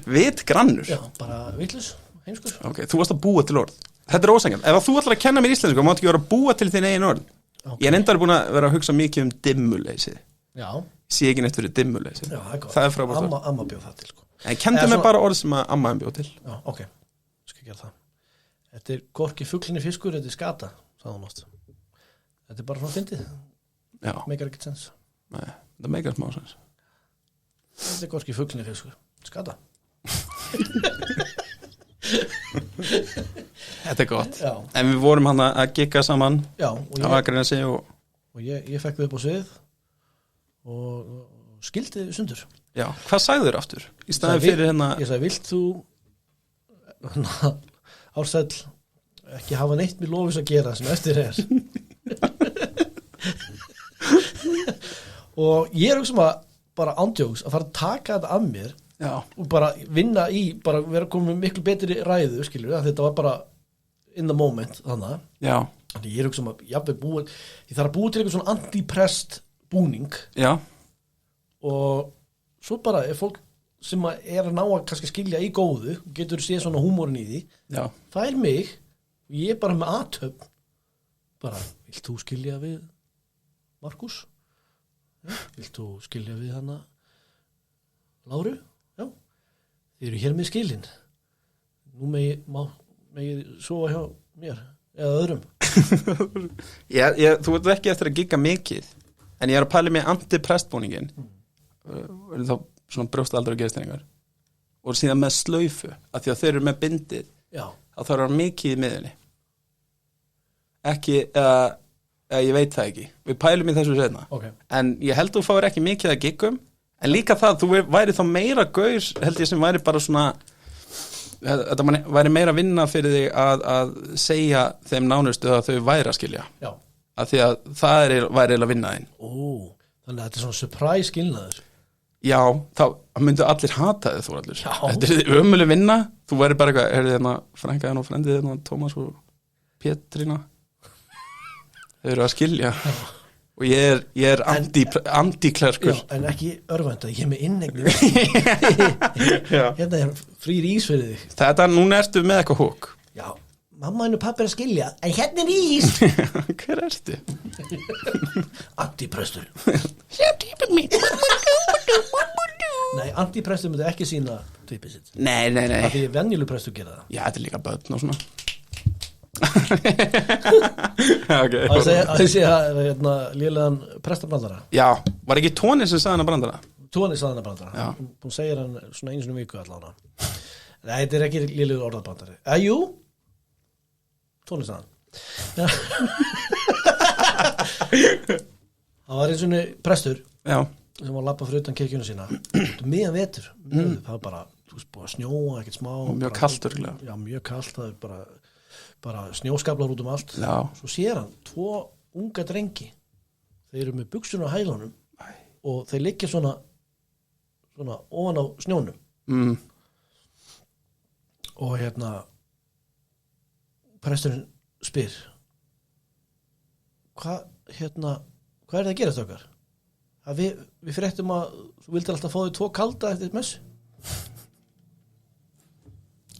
Vitgrannur? Já, bara vitlus, heimskur. Ok, þú varst að búa til orð. Þetta er ósangjant. Ef þú ætlar að kenna mér íslensku, þá máttu ekki vera að búa til þín eigin orð. Okay. Ég er endar búin að vera að hugsa mikið um dimmuleysið. Já. Sé ekki neitt fyrir dimmuleysið. Já, það er frábært. Amma bjóð það til, sko. En kendu mér bara orð sem að amma bjóð til. Já, ok. Skal gera það. Þetta er hvorki fuglinni fiskur, þetta er skata, sagði hún oft. Þetta er bara svona fyndið. Já. Meikar ekkert sens. Nei, þetta meikar smá sens. Þetta er hvorki fuglinni fiskur, skata. Þetta er gott. Já. En við vorum hann að gigga saman. Já, á Akranesi og ég fekk við upp á svið og skildi sundur. Já, hvað sagður þér aftur? Í staðin fyrir hérna ég sagði, vilt þú Ársæll ekki hafa neitt með Lofis að gera sem eftir er. Og ég er að bara ándjóks að fara að taka þetta af mér. Já. Og bara vinna bara vera komið miklu betri ræðu, skilur við, að þetta var bara in the moment, þannig. Já. Þannig ég er að jafnveg búið, ég þarf að búið til eitthvað svona anti-pressed búning. Já. Og svo bara er fólk sem er að ná að kannski skilja í góðu, getur séð svona húmórin í því. Já. Það er mig, og ég er bara með aðtöfn, bara, vilt þú skilja við Markus? Ja. Vilt þú skilja við hana Láru? Já, þið eru hér með skilin. Nú megi sofa hjá mér eða öðrum. Þú ert ekki eftir að gigga mikið, en ég er að pæla með anti-prestbúningin. Þá svona brjóstaldar og geðstæningar. Og síðan með slaufu, að því að þeir eru með bindið. Já. Að það eru mikið í miðunni. Ekki, ég veit það ekki. Við pælum í þessu seinna. Okay. En ég held að þú fáir ekki mikið að giggum. En líka það, þú væri þá meira gaur, held ég sem væri bara svona, þetta væri meira vinna fyrir þig að segja þeim nánustu að þau væri að skilja. Já. Af því að það væri að vinna þinn. Þannig að þetta er svona surprise skilnaður. Já, þá myndu allir hata þig þú allir. Já. Þetta er ömuleg vinna, þú væri bara eitthvað, er þið hérna frænkaðan og frendið hérna, Tómas og Pétrína. Þau eru að skilja. Já. Og ég er anti-klörskur. Já, en ekki örvænta, ég er með innegnu. Hérna er frýr ís fyrir þig. Þetta, núna ertu með eitthvað hók. Já, mamma og pappa er að skilja, en hérna er ís. Hver ertu? Antiprestur. Sjá típum mín. Nei, antiprestur myndi ekki sína típið sitt. Nei. Það því venjuleg prestur gera það. Já, þetta er líka börn og svona. Okay. Að segja lélegan prestabrandara. Já, var ekki Tóni sem sagði hana brandara? Tóni sagði hana brandara. Já. Hún segir hann svona einu sinni viku allavega. Nei, þetta er ekki lélegur orðabrandari. Jú, Tóni sagði hann. Það var eins og prestur. Já. Sem var að labba fyrir utan kirkjuna sína. Meðan vetur. Það var bara, þú veist, búið að snjóa, ekkert smá. Og mjög kalt örgulega. Já, mjög kalt, það er bara snjóskaflar út allt. Já. Svo sér hann 2 unga drengi. Þeir eru með buxurnar á hælunum og þeir liggja svona ofan á snjónum. Og presturinn spyr, hvað er það að gera stökkar? að við fréttum að þú vildir alltaf fá þig 2 kalda eftir messu.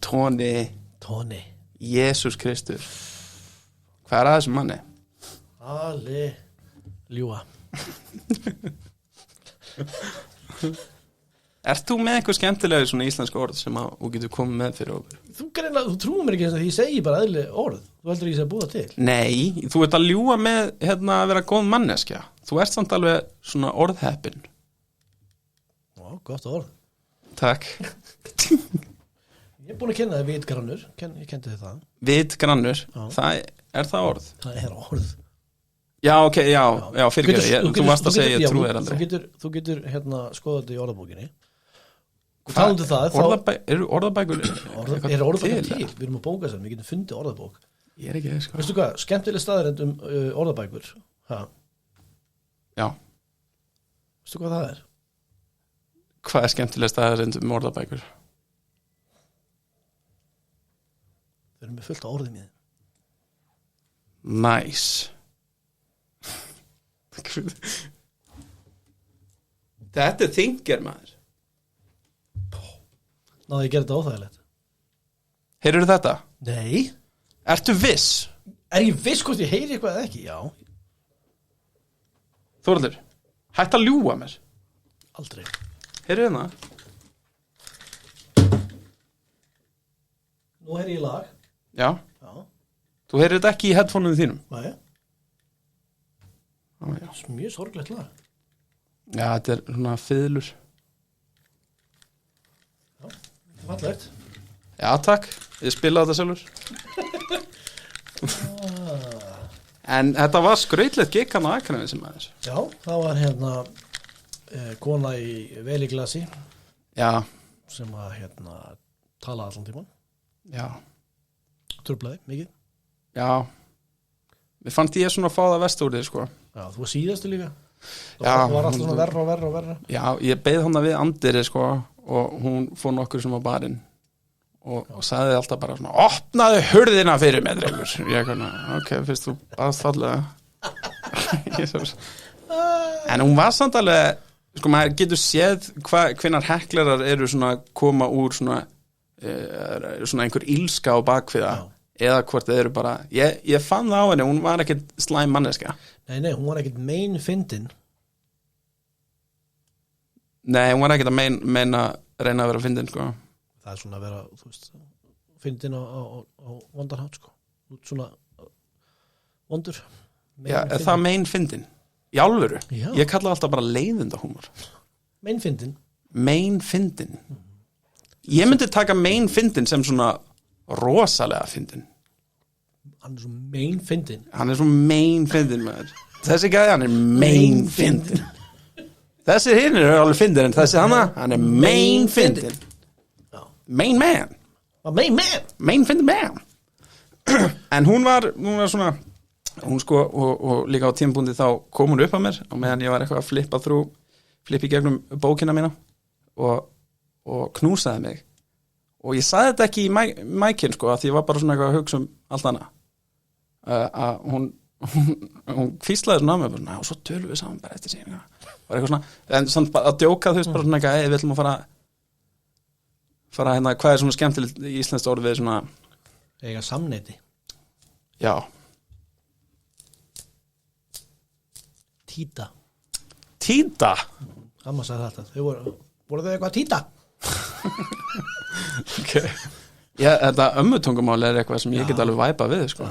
Tóni Jesús Kristur, hvað er að þessum manni? Ljúa. Ert þú með eitthvað skemmtilega svona íslenska orð sem að þú getur komið með fyrir okkur? Þú trúir mér ekki eins og því ég segi bara eðli orð. Þú heldur ekki að búa til. Nei, þú ert að ljúga með að vera góð manneskja. Þú ert samt alveg svona orðheppin. Já, gott orð. Takk. Ég er búin að kenna þig vitgrannur. Ég kendi þig það. Vitgrannur? Er það orð? Það er orð. Já, ok, já, fyrirgeðu. Þú varst að segja ég trúi þér aldrei. Þú getur skoða þetta í orðabókinni. Talandu það, eru orðabækur til? Við erum að bóka þess að við getum fundið orðabók. Ég er ekki sko. Veistu hvað, skemmtileg staðrend orðabækur. Já. Veistu hvað það er? Hvað er skemmtileg staðrend orðabækur? Við erum með fullt á orðum í þeim. Nice. Þetta þingir maður. Náðu ég gera þetta óþægilegt. Heyrðu þetta? Nei. Ertu viss? Er ég viss hvort ég heyri eitthvað eða ekki? Já. Þórður, hætt að ljúga mér. Aldrei. Heyrðu það? Nú heyri ég lag. Já. Þú heyrir þetta ekki í headphoneum þínum? Nei. Mjög sorglegt lag. Já, þetta er svona fiðlur. Já, fallegt. Já, takk. Ég spilaði þetta sjálfur. En þetta var skrautlegt gikk hann á Akranesi sem aðeins. Já, það var kona í veli glasi. Já. Sem að tala allan tíman. Já. Trublaði, mikið. Já. Mér fannst ég svona að fá það vest úr þig, sko. Já, þú var síðastu líka. Það var alltaf svona verra. Já, ég beið hana við Andiri, sko, og hún fór nokkur sem á barinn og sagði alltaf bara svona, opnaðu hurðina fyrir mig, drengur. Ég ok, fyrst þú baðst fallega. En hún var samt alveg, sko, maður getur séð hvenær heklarar eru svona koma úr svona einhver ílska á bakviða. Eða hvort þið eru bara ég fann það á henni, hún var ekkert slæm manneska. Nei, hún var ekkert fyndin. Nei, hún var ekkert að meina reyna að vera fyndin, sko. Það er svona að vera, þú veist, fyndin á vondarhátt, sko. Svona vondur. Já, er það fyndin? Í alvöru? Já. Ég kalla alltaf bara leiðindahúmor. Fyndin. Fyndin. Ég myndi taka fyndin sem svona rosalega fyndin. Hann er svo fyndin. Hann er svo fyndin, maður. Þessi gæði, hann er fyndin. Þessi hinn er alveg fyndin, en þessi hann er fyndin. Main man. Fyndin man. En hún var svona, hún sko, og líka á tímabúndi þá kom hún upp að mér, og meðan ég var eitthvað að flippa í gegnum bókina mína, og knúsaði mig. Og ég sagði þetta ekki í mækinn, sko, að því ég var bara svona eitthvað að hugsa allt annað. Að hún hvíslaði svona á mig, og svo tölum við saman bara eftir síðan. Var eitthvað svona, en samt bara að djóka þú veist bara svona eitthvað, við ætlum að fara hvað er svona skemmtilegt í íslenskt orð við svona eiga samneyti. Já. Títa. Amma sagði þetta, voru þau eitthvað títa? Okay. Já, þetta ömmutungumál er eitthvað sem ég get alveg væpa við, sko.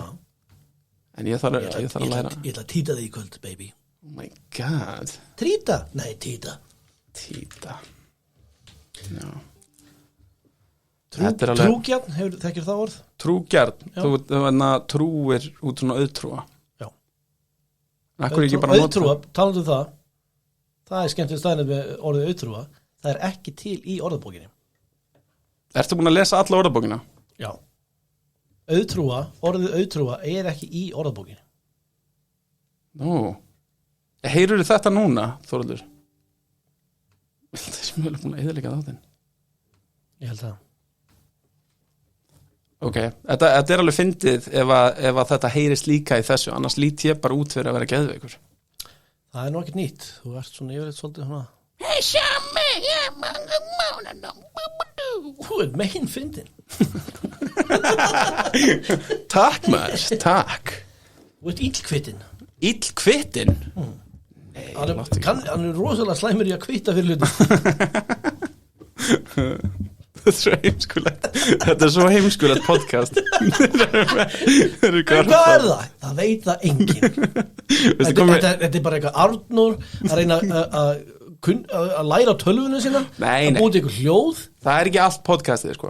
En ég þarf að læra. Ég ætla að títa þig í kvöld, baby. Oh my god. Tríta? Nei, títa. Já. Trúgjarn, þekkir það orð? Trúgjarn, þú trúir út svona auðtrúa. Já. Auðtrúa, talandu það. Það er skemmtilegt staðnir með orðið auðtrúa. Það er ekki til í orðabókinni. Ertu búin að lesa alla orðabókina? Já. Orðið auðtrúa er ekki í orðabókinni. Nú. Heyrðu þetta núna, Þórður? Það sem ég búin að eyðileggja þáttinn. Ég held það. Ok, þetta er alveg fyndið ef að þetta heyrist líka í þessu, annars lít ég bara út fyrir að vera geðveikur. Það nú ekkert nýtt. Þú ert svona yfirleitt svolítið svona. Þú megin fyndin. Takk maður, takk. Þú ert illkvittin. Illkvittin? Nei, hann rosalega slæmur í að kvitta fyrir hluti. Þetta svo heimskulegt podcast. Hvað það? Það veit það enginn. Þetta bara eitthvað Arnór að reyna að læra tölvunum sína, að búti eitthvað hljóð. Það ekki allt podcastið sko.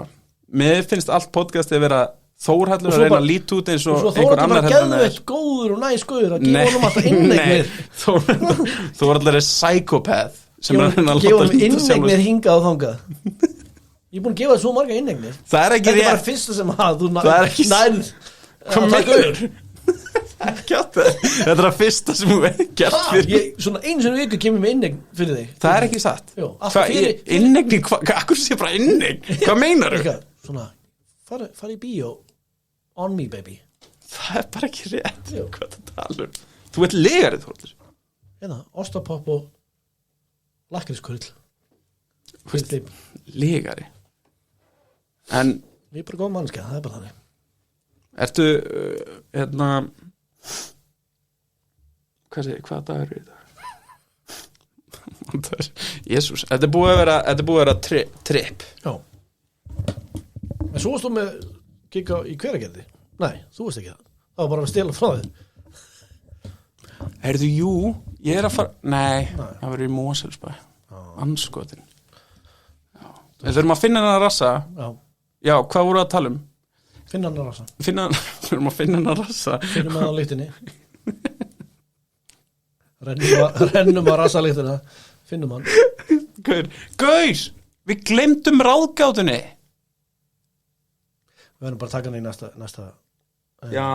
Mér finnst allt podcastið vera Þórhallur að reyna að líta út eins og einhver annar. Svo Þórhallur bara geðveitt góður og næsgóður að gefa honum alltaf inneignir. Þórhallur psychopath sem er að reyna að láta honum inneignir hingað og þangað. Ég búin að gefa svo marga inneignir. Það ekki rétt. Þetta bara fyrsta sem þú það ekki nærð. Hvað meinar? Þetta það fyrsta sem þú gert fyrir. Svona einu sem viku kemur með inneign fyrir þig. Það ekki satt. Inneignir, akkur sé bara inneign? Hvað meinar þú? Svona, fara í bíó. On me baby. Það bara ekki rétt. Hvað það talur? Þú ert legarið Þórhallur. Hérna, ostapopp og lakrískurl. Legari. En við bara góðum mannskja, það bara þannig. Ertu hvað dagur er þetta? Jesús, þetta er búið að vera tripp. Já. En svo varst þú með kikka í Hveragerði? Nei, þú varst ekki það. Það var bara að stela frá þér. Heyrðu, jú, ég að fara. Nei, það verður í Moselsbæ. Anskotin. Við þurfum að finna hennar rassa. Já, hvað voru að tala um? Finna hennar rassa. Þurfum að finna hennar rassa. Finnum að á lyktinni. Rennum að rassa lyktina. Finnum hann. Gaur, við glemdum ráðgátunni. Við verðum bara að taka hann í næsta. Já,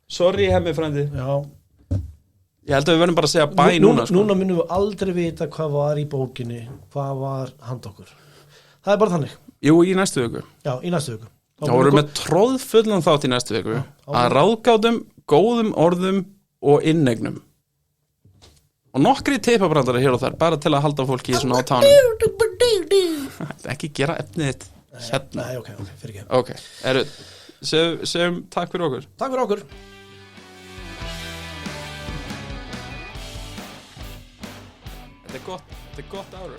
sorry hemmi frændi. Já. Ég held að við verðum bara að segja bæ núna. Núna minnum við aldrei vita hvað var í bókinni, hvað var hand okkur. Það er bara þannig. Jú, í næstu viku. Já, í næstu viku. Þá vorum við tróðfullan þátt í næstu viku að ráðgátum, góðum orðum og inneignum. Og nokkri teipabrandari hér og þar, bara til að halda fólki í svona á tánum. Ekki gera efnið þitt hérna. Nei, ok, fyrir ekki. Ok, segjum takk fyrir okkur. Takk fyrir okkur. Þetta er gott ára.